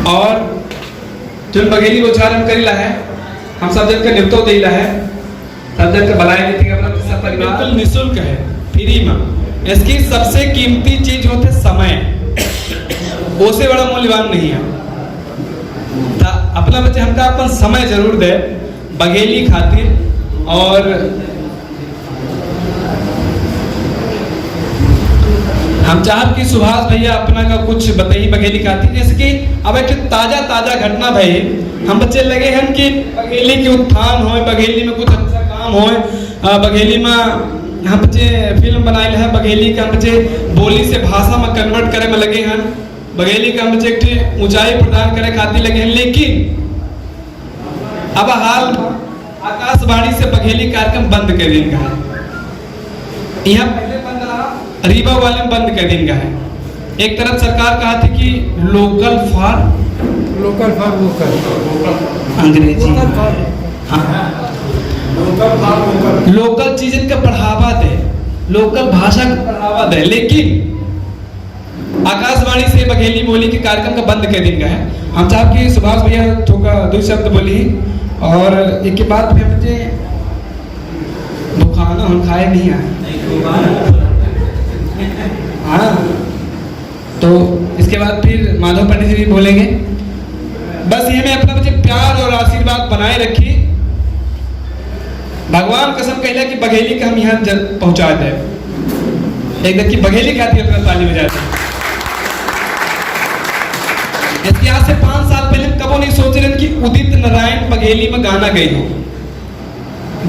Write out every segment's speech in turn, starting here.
और जो बघेली उच्चारण करीला है हम सब जन का निपटो देला है, सब जन का भलाई नीति का सब परिवार बिल्कुल निःशुल्क है, फ्री में। इसकी सबसे कीमती चीज होते समय, उससे बड़ा मूल्यवान नहीं है। अपना बच्चे हमका अपन समय जरूर दे बघेली खातिर। और हम चाहत कि सुभाष भैया अपना का कुछ बताइए बघेली खातिर। जैसे कि अब एक ताजा घटना भाई हम बच्चे लगे हैं कि बघेली के उत्थान हो, बघेली में कुछ अच्छा काम हो, बघेली में हम बच्चे फिल्म बनाए हैं, बघेली के हम बच्चे बोली से भाषा में कन्वर्ट करे में लगे हैं, बघेली का हम बच्चे एक ऊंचाई प्रदान करे खातिर लगे हैं। लेकिन अब हाल आकाशवाणी से बघेली कार्यक्रम बंद कर देंगे है। यहाँ पहले बंद रहा, रीवा वाले में बंद कर देंगे है। एक तरफ सरकार कहा थी कि लोकल फॉर अंग्रेजी, लोकल चीजन का बढ़ावा दे, लोकल भाषा का बढ़ावा दे। लेकिन आकाशवाणी से बघेली बोली के कार्यक्रम का बंद कर देंगे है। हम चाहते कि सुभाष भैया थोड़ा दो शब्द बोली और एक के बाद फिर मुझे खाना हम खाए नहीं आए। हाँ, तो इसके बाद फिर माधव पंडित जी भी बोलेंगे। बस ये मैं अपना मुझे प्यार और आशीर्वाद बनाए रखी। भगवान कसम कहला कि बघेली का हम यहाँ पहुंचा दे। एक की बघेली खाती अपना ताली बजाते। इसके आज से 5 साल पहले कबो नहीं सोच रहे कि उदित नारायण बघेली में गाना गई हो।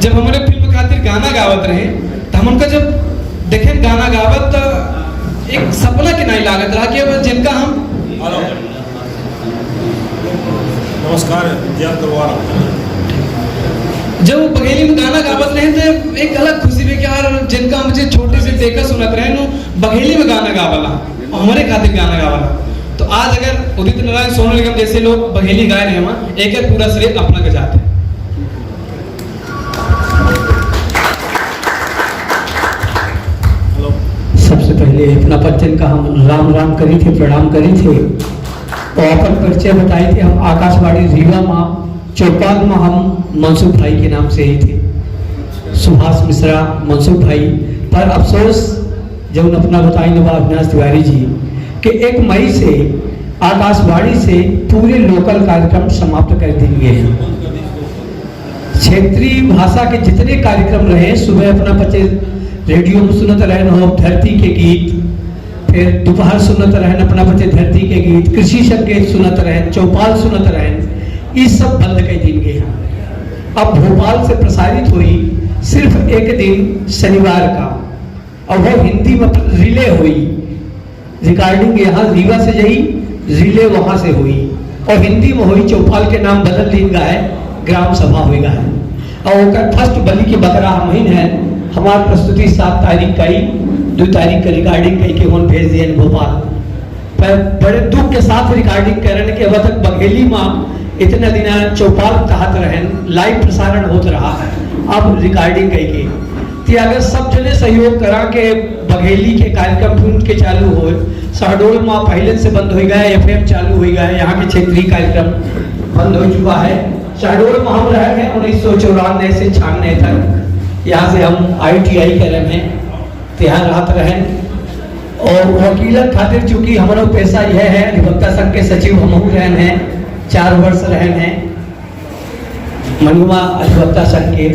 जब हमारे फिल्म खातिर गाना गावत रहे तो हम उनका जब देखे गाना गावत एक सपना के नहीं लागत रहा कि अब जिनका हम नमस्कार जब बघेली में गाना गावत रहे तो एक अलग खुशी भी कि यार जिनका मुझे छोटे से देखकर सुनत रहे नो बघेली में गाना गावला हमारे खातिर गाना गावला। तो आज अगर उदित नारायण सोनू निगम जैसे लोग बघेली गाए रहे हैं, एक पूरा श्रेय अपना के जाते हैं। सबसे पहले अपना बच्चन का हम राम राम करी थे, प्रणाम करी थे और अपन परिचय बताए थे। हम आकाशवाणी रीवा में चौपाल में हम मनसुख भाई के नाम से ही थे, सुभाष मिश्रा मनसुख भाई। पर अफसोस जब अपना बताई नवाब अविनाश तिवारी जी कि 1 मई से आकाशवाणी से पूरे लोकल कार्यक्रम समाप्त कर दिए हैं। क्षेत्रीय भाषा के जितने कार्यक्रम रहे, सुबह अपना बच्चे रेडियो में सुनत रहन हो धरती के गीत, फिर दोपहर सुनत रहन अपना बच्चे धरती के गीत, कृषि संकेत सुनत रहन, चौपाल सुनत रहन, ये सब बंद कर दिए हैं। अब भोपाल से प्रसारित हुई सिर्फ एक दिन शनिवार का, और वो हिंदी में रिले हुई। रिकॉर्डिंग यहाँ रीवा से जही, रिले वहां से हुई और हिंदी में हुई। चौपाल के नाम बदल दी है, ग्राम सभा हुई है। और फर्स्ट बलि के बकरा महीन है। हमारी प्रस्तुति 7 तारीख का ही, 2 तारीख का रिकॉर्डिंग कही के उन भेज दिए भोपाल। पर बड़े दुख के साथ रिकॉर्डिंग करने के अब तक बघेली में इतना दिन चौपाल तहत रहन लाइव प्रसारण होता रहा है। अब रिकॉर्डिंग कही के कि अगर सब जने सहयोग करा के बघेली के कार्यक्रम ढूंढ के चालू हो। शहडोल में पहले से बंद हो गया, FM चालू हो गया, यहाँ के क्षेत्रीय कार्यक्रम बंद हो चुका है। शहडोल में हम रहे हैं 1994 से 96 तक। यहाँ से हम ITI कर रहे हैं, यहाँ रात रहें। और वकीलत खातिर चूंकि हमारा पैसा यह है, अधिवक्ता संघ के सचिव हम रहे हैं, 4 वर्ष रहे हैं मनुआ अधिवक्ता संघ के।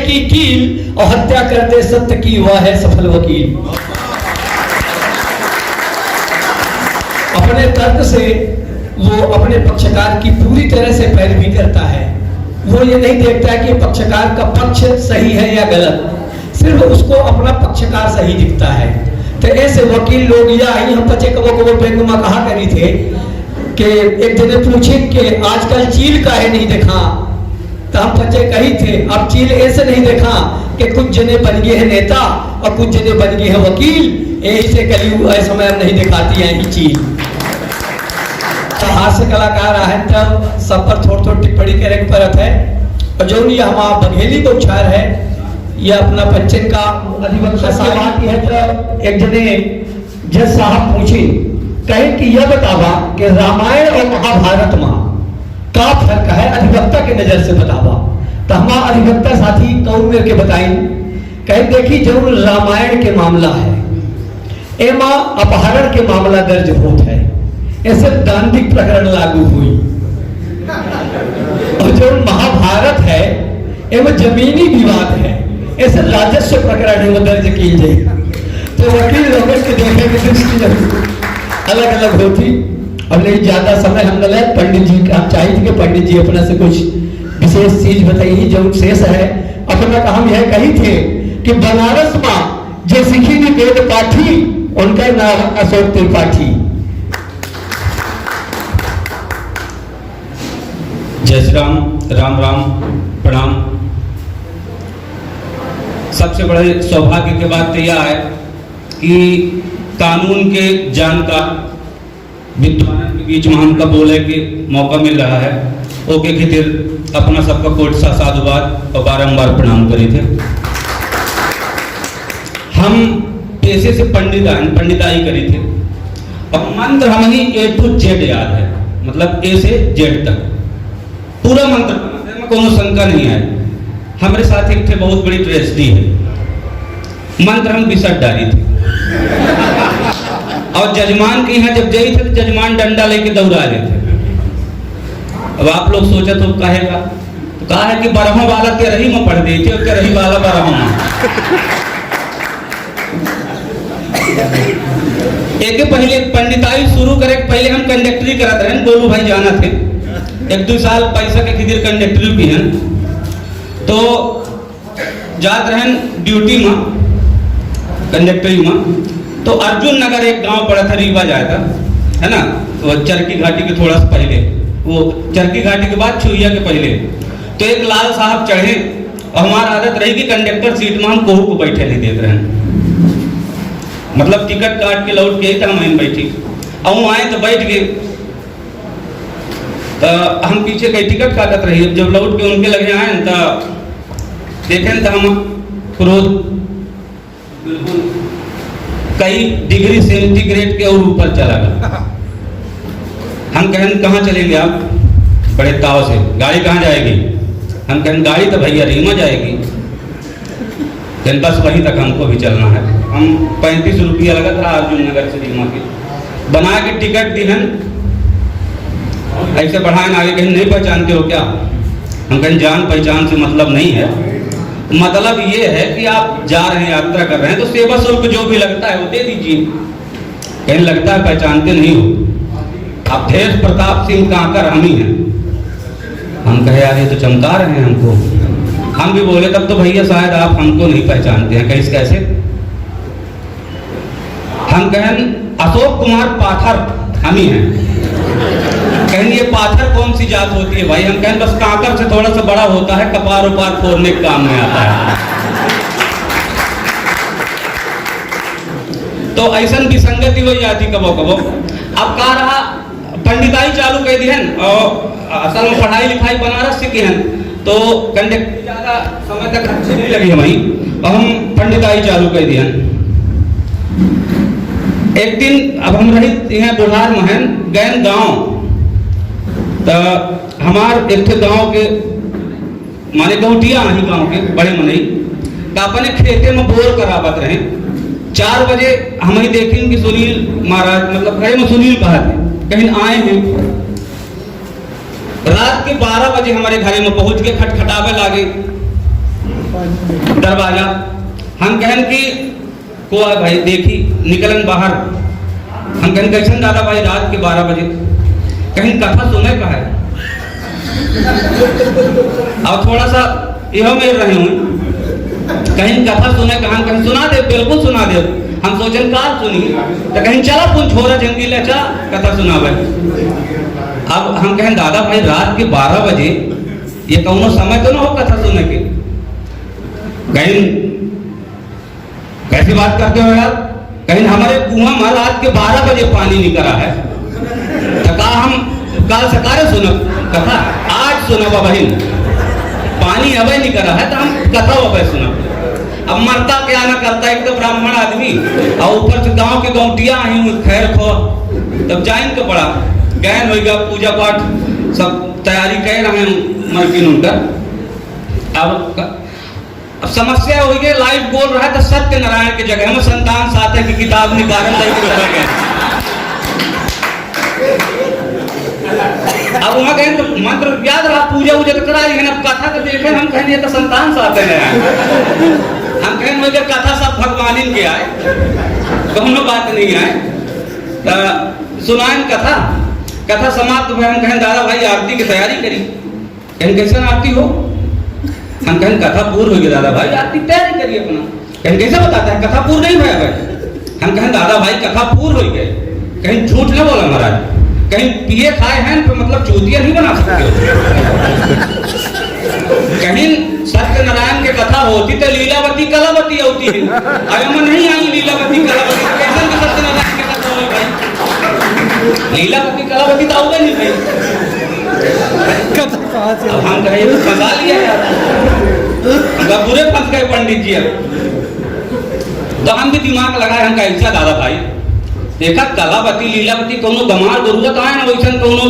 की कील और हत्या करते सत्य की वह है सफल वकील। अपने तर्क से वो अपने पक्षकार की पूरी तरह से पैरवी करता है। वो ये नहीं देखता है कि पक्षकार का पक्ष सही है या गलत, सिर्फ उसको अपना पक्षकार सही दिखता है। तो ऐसे वकील लोग या हम बच्चे कबो बैंक में कहा करी थे कि एक जने पूछे कि आजकल चील काहे नहीं देखा, तो हम बच्चे कही थे अब चील ऐसे नहीं देखा कि कुछ जने बन गए हैं नेता और कुछ जने बन गए हैं वकील, यही से कली समय नहीं दिखाती है ही चील। तो हास्य कलाकार है तब सब पर थोड़ी टिप्पणी करे परत है। और जो ये हमारा बघेली को उच्चार है, यह अपना बच्चे का अधिवक्ता बात है। तो एक जने जज साहब पूछे कहें कि यह बतावा कि रामायण और महाभारत में का फर्क है, अधिवक्ता के नजर से बतावा। तो हमारा अधिवक्ता साथी कौन मेरे के बताई, कहें देखी जरूर रामायण के मामला है, एमा अपहरण के मामला दर्ज होत है, ऐसे दांडिक प्रकरण लागू हुई। और जो महाभारत है एवं जमीनी विवाद है, ऐसे राजस्व प्रकरण है वो दर्ज की जाए। तो वकील लोगों के देखे की दृष्टि अलग अलग होती। अब नहीं ज्यादा समय हम गए, पंडित जी का चाहिए कि पंडित जी अपना से कुछ विशेष चीज बताइए जो शेष है। अपना का हम यह कही थे कि बनारस में जो सिखी भी वेद पाठी उनका नाम अशोक त्रिपाठी। जय श्री राम, राम राम, प्रणाम। सबसे बड़े सौभाग्य की बात तो यह है कि कानून के जानकार विद्वानों के बीच में हमका बोले के मौका मिल रहा है। ओके खातिर अपना सबका कोट सा साधुवाद और बारंबार प्रणाम करी थे। हम पेशे से पंडिताई करी थे और मंत्र हम ही A to Z याद है, मतलब A से Z तक पूरा मंत्र में कोनो शंका नहीं है। हमारे साथ एक थे बहुत बड़ी ट्रेजेडी है, मंत्र हम बिसट डाली थे और जजमान के यहाँ जब गई थे तो जजमान डंडा लेके दौड़ा रहे थे। अब आप लोग सोचा तो कहेगा, तो कहा है कि बारहों वाला तेरही में पढ़ देते और तेरही वाला बारहों में। एक पहले पंडिताई शुरू करे पहले हम कंडक्टरी करत रहे, गोलू भाई जाना थे, 1-2 साल पैसा के खिदिर कंडक्टरी भी हैं। तो जात रहन ड्यूटी में कंडक्टरी में, तो अर्जुन नगर एक गांव पड़ा था, रीवा जाया था, है ना, तो चरकी घाटी के थोड़ा सा पहले, वो चरकी घाटी के बाद छुइया के पहले, तो एक लाल साहब चढ़े और हमारा आदत रही कि कंडक्टर सीट में हम कोहू को बैठे नहीं देते रहे, मतलब टिकट काट के लौट के हम वहीं बैठी और वो आए तो बैठ गए। तो हम पीछे कई टिकट काटत रही, जब लौट के उनके लगे आए तो देखें तो हम क्रोध कई डिग्री सेंटीग्रेड के और ऊपर चला गया। हम कहें कहाँ चलेंगे आप, बड़े ताव से, गाड़ी कहाँ जाएगी? हम कहें गाड़ी तो भैया रीमा जाएगी, लेकिन बस वहीं तक हमको भी चलना है। हम 35 रुपया लगा था अर्जुन नगर से रीमा के, बना के टिकट दी हैं, ऐसे बढ़ाए आगे, कहीं नहीं पहचानते हो क्या? हम कहें जान पहचान से मतलब नहीं है, मतलब ये है कि आप जा रहे हैं, यात्रा कर रहे हैं, तो सेवा शुल्क जो भी लगता है वो दे दीजिए। कहीं लगता है पहचानते नहीं हो आप, ढेर प्रताप सिंह कांकर हम ही हैं। हम कहे यार ये तो चमका रहे हैं हमको। हम भी बोले तब तो भैया शायद आप हमको नहीं पहचानते हैं। कैसे? हम कहें अशोक कुमार पाथर हम ही हैं। कहें ये पाथर कौन सी जात होती है भाई? हम कहें बस कांकर से थोड़ा सा बड़ा होता है, कपार उपार फोड़ने के काम में आता है। तो ऐसा विसंगति हो जाती कबो कबो। अब कह रहा पंडिताई चालू कर दी है और असल में पढ़ाई लिखाई बनारस से की है, तो कंडक्टर ज्यादा समय तक अच्छी नहीं लगी हमारी और हम पंडिताई चालू कर दी है। एक दिन अब हम रही यहाँ बुढ़ार महन गैन गांव, तो हमार एक गांव के माने गौटिया ही गांव के बड़े मनई तो अपने खेते में बोर करावत रहे। 4 बजे हम ही देखें कि सुनील महाराज, मतलब घरे में सुनील कहा थे, कहीं आए हैं। रात के 12 बजे हमारे घरे में पहुंच के खटखटावे लागे दरवाजा। हम कहन कि को है भाई, देखी निकलन बाहर। हम कहें कैसन दादा भाई रात के 12 बजे? कहीं कथा सुने का है और थोड़ा सा यह मिल रहे हूँ, कहीं कथा सुने का? हम कहीं सुना दे, बिल्कुल सुना दे। हम सोचन कार सुनी तो कहीं चला पुन छोरा जंगी ले चला कथा सुनावे। अब हम कहें दादा भाई रात के 12 बजे ये कौनो समय तो ना हो कथा सुनने के? कहीं कैसी बात करते हो यार? कहीं हमारे कुआं में रात के 12 बजे पानी निकला है, तो कहा हम काल सकारे सुनो कथा, आज सुनो बहन, पानी अबे निकला है तो हम कथा अबे सुनो। अब मरता क्या ना करता, एक तो ब्राह्मण आदमी और ऊपर से गांव के गौटिया आई खैर खो, तब जाइन तो पड़ा गैन होगा, पूजा पाठ सब तैयारी कर रहे हैं मलकिन उनका। अब समस्या हो गई, लाइव बोल रहा है तो सत्यनारायण की जगह में संतान साथ है की किताब निकाल गए। अब वहां गए तो मंत्र याद रहा, पूजा वूजा करा, लेकिन अब कथा तो देखे हम कहें तो संतान साथ है, हम कहें मुझे कथा सब भगवान के आए, दोनों बात नहीं आए। सुनाएं कथा, कथा समाप्त हुआ, हम कहें दादा भाई आरती की तैयारी करी, कहें कैसे आरती हो, हम कहें कथा पूर्ण हो गई दादा भाई आरती तैयारी करिए अपना, कहें कैसे बताते हैं कथा पूर्ण नहीं हुआ भाई, हम कहें दादा भाई कथा पूर्ण हो गए, कहीं झूठ न बोला महाराज, कहीं पिए खाए हैं तो मतलब चूतिया नहीं बना सकते हो। कहीं सत्यनारायण की कथा होती तो लीलावती कलावती होती है, अरे मैं नहीं आई लीलावती कलावती, कैसे भी सत्यनारायण की कथा हो भाई, लीलावती कलावती तो आओगे नहीं भाई। अब हम कहे फंसा लिया यार, बुरे फंस गए पंडित जी। तो हम भी दिमाग लगाए, हम कैसा दादा भाई देखा कलावती लीलावती कोनो गमार जरूरत आए ना वैसा कोनो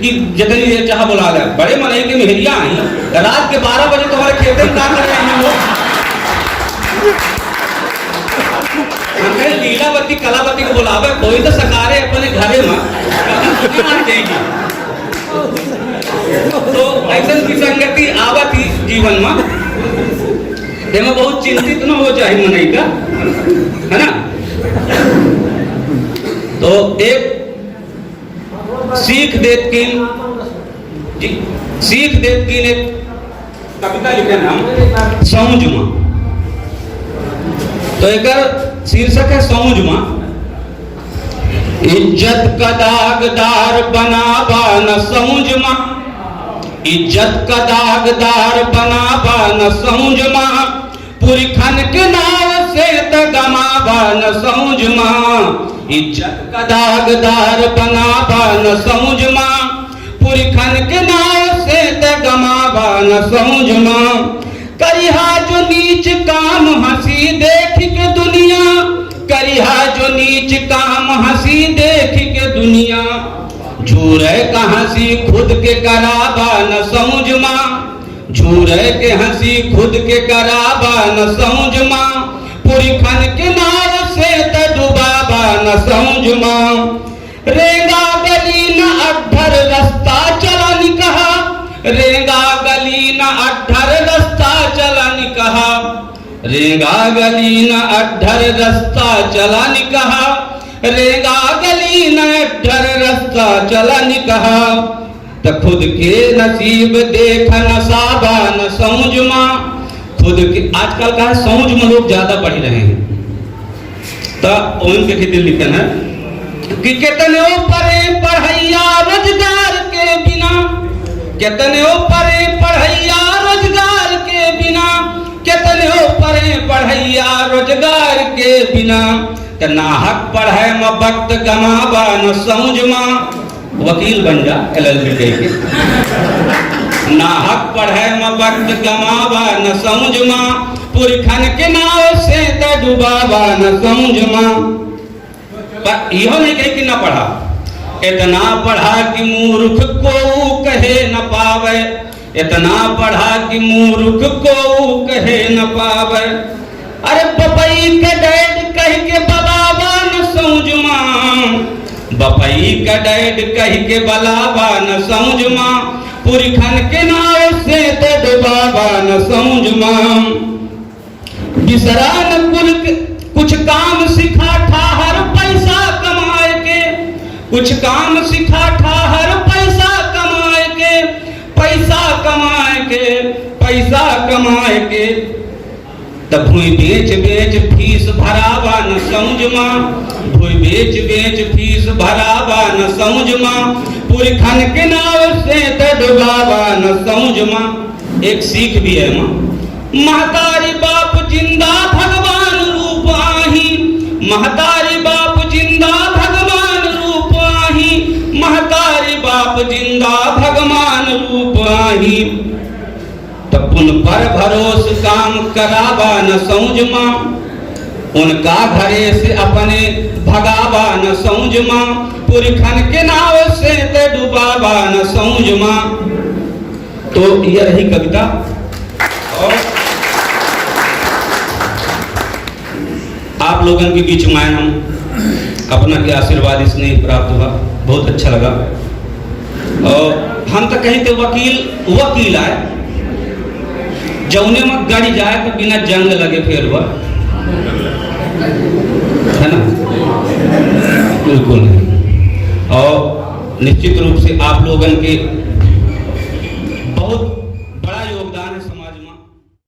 कि जतनी देर चाह बुला ले, बड़े मनई के मेहरिया आई रात के 12 बजे तुम्हारे खेते में काम कर रहे हैं लोग। हम कहे लीलावती कलावती को बुलावे, कोई तो सकारे अपने घरे में मान जाएगी। तो ऐसा विसंगति आवती जीवन में, में बहुत चिंतित न हो जाए मनई का, है ना। तो एक सीख देत की जी, सीख देत की एक कविता लिखे नाम सौंजमा, तो एक शीर्षक है सौंजमा। इज्जत का दागदार बनावा न सौंजमा, इज्जत का दागदार बनावा न सौंजमा, पुरखन के नाव से त गमावा न सौंजमा, इज्जत का दागदार बनावा न सौंजमा, पुरखन के नाव से त गमावा न सौंजमा, करिहा जो नीच काम हंसी देख के दुनिया, करिहा जो नीच काम हंसी देख के दुनिया, झूरे का हंसी खुद के करावा न सौंजमा, झूरे के हंसी खुद के करावा न सौंजमा, पुरखन के नाव से त डुबावा न सौंजमा, रेंगा गली न अड्ढर रास्ता चला निकहा, रेंगा गली न अड्ढर रास्ता चला निकहा, रेंगा गली न अड्ढर रास्ता चला निकहा, रेंगा गली न अड्ढर रास्ता चला निकहा, तो खुद के नसीब देख न साबा न सौंजमा, खुद के आजकल का सौंज में लोग ज्यादा पढ़ रहे हैं। तो उनके खिदे लिखन है कि कितने परे पढ़ैया रोजगार के बिना, कितने परे पढ़ैया रोजगार के बिना, कितने परे पढ़ैया रोजगार के बिना, तो नाहक पढ़े में वक्त गमावा न सौंजमा, वकील बन जा LLB के, नाहक पढ़े में वक्त गमावा न सौंजमा, पुरखन के नाव से त डुबावा न सौंजमा। पर इहो नहीं कही कि न पढ़ा, इतना पढ़ा कि मूर्ख को कहे न पावे, इतना पढ़ा कि मूर्ख को कहे न पावे, अरे बपई के डैड कह के बलावा न सौंजमा, बपई का डैड कह के बलावा न सौंजमा, पुरखन के नाव से त डुबावा न सौंजमा, बिसरा न कुल कुछ काम सिखा ठाहर पैसा कमाए के, कुछ काम सिखा ठाहर पैसा कमाए के, पैसा कमाए के, पैसा कमाए के, तब भूई बेच बेच फीस भरावा न सौंजमा, भूई बेच बेच फीस भरावा न सौंजमा, पुरखन के नाव से त डुबावा न सौंजमा। एक सीख भी है मां, महतारी बाप जिंदा भगवान रूप आही, महतारी बाप जिंदा भगवान रूप आही, महतारी बाप जिंदा भगवान रूप आही, तो तब पुन पर भरोस काम करावा न सौज माँ, उनका घरे से अपने भगावा न सौज माँ, पुरखन के नाव से ते डुबावा न सौज माँ। तो यह रही कविता। और आप लोगों के बीच में हम अपना के आशीर्वाद इसने प्राप्त हुआ, बहुत अच्छा लगा। और हम तो कहीं थे वकील आए जौने में गाड़ी जाए तो बिना जंग लगे फेर हुआ है ना, बिल्कुल नहीं। और निश्चित रूप से आप लोगों के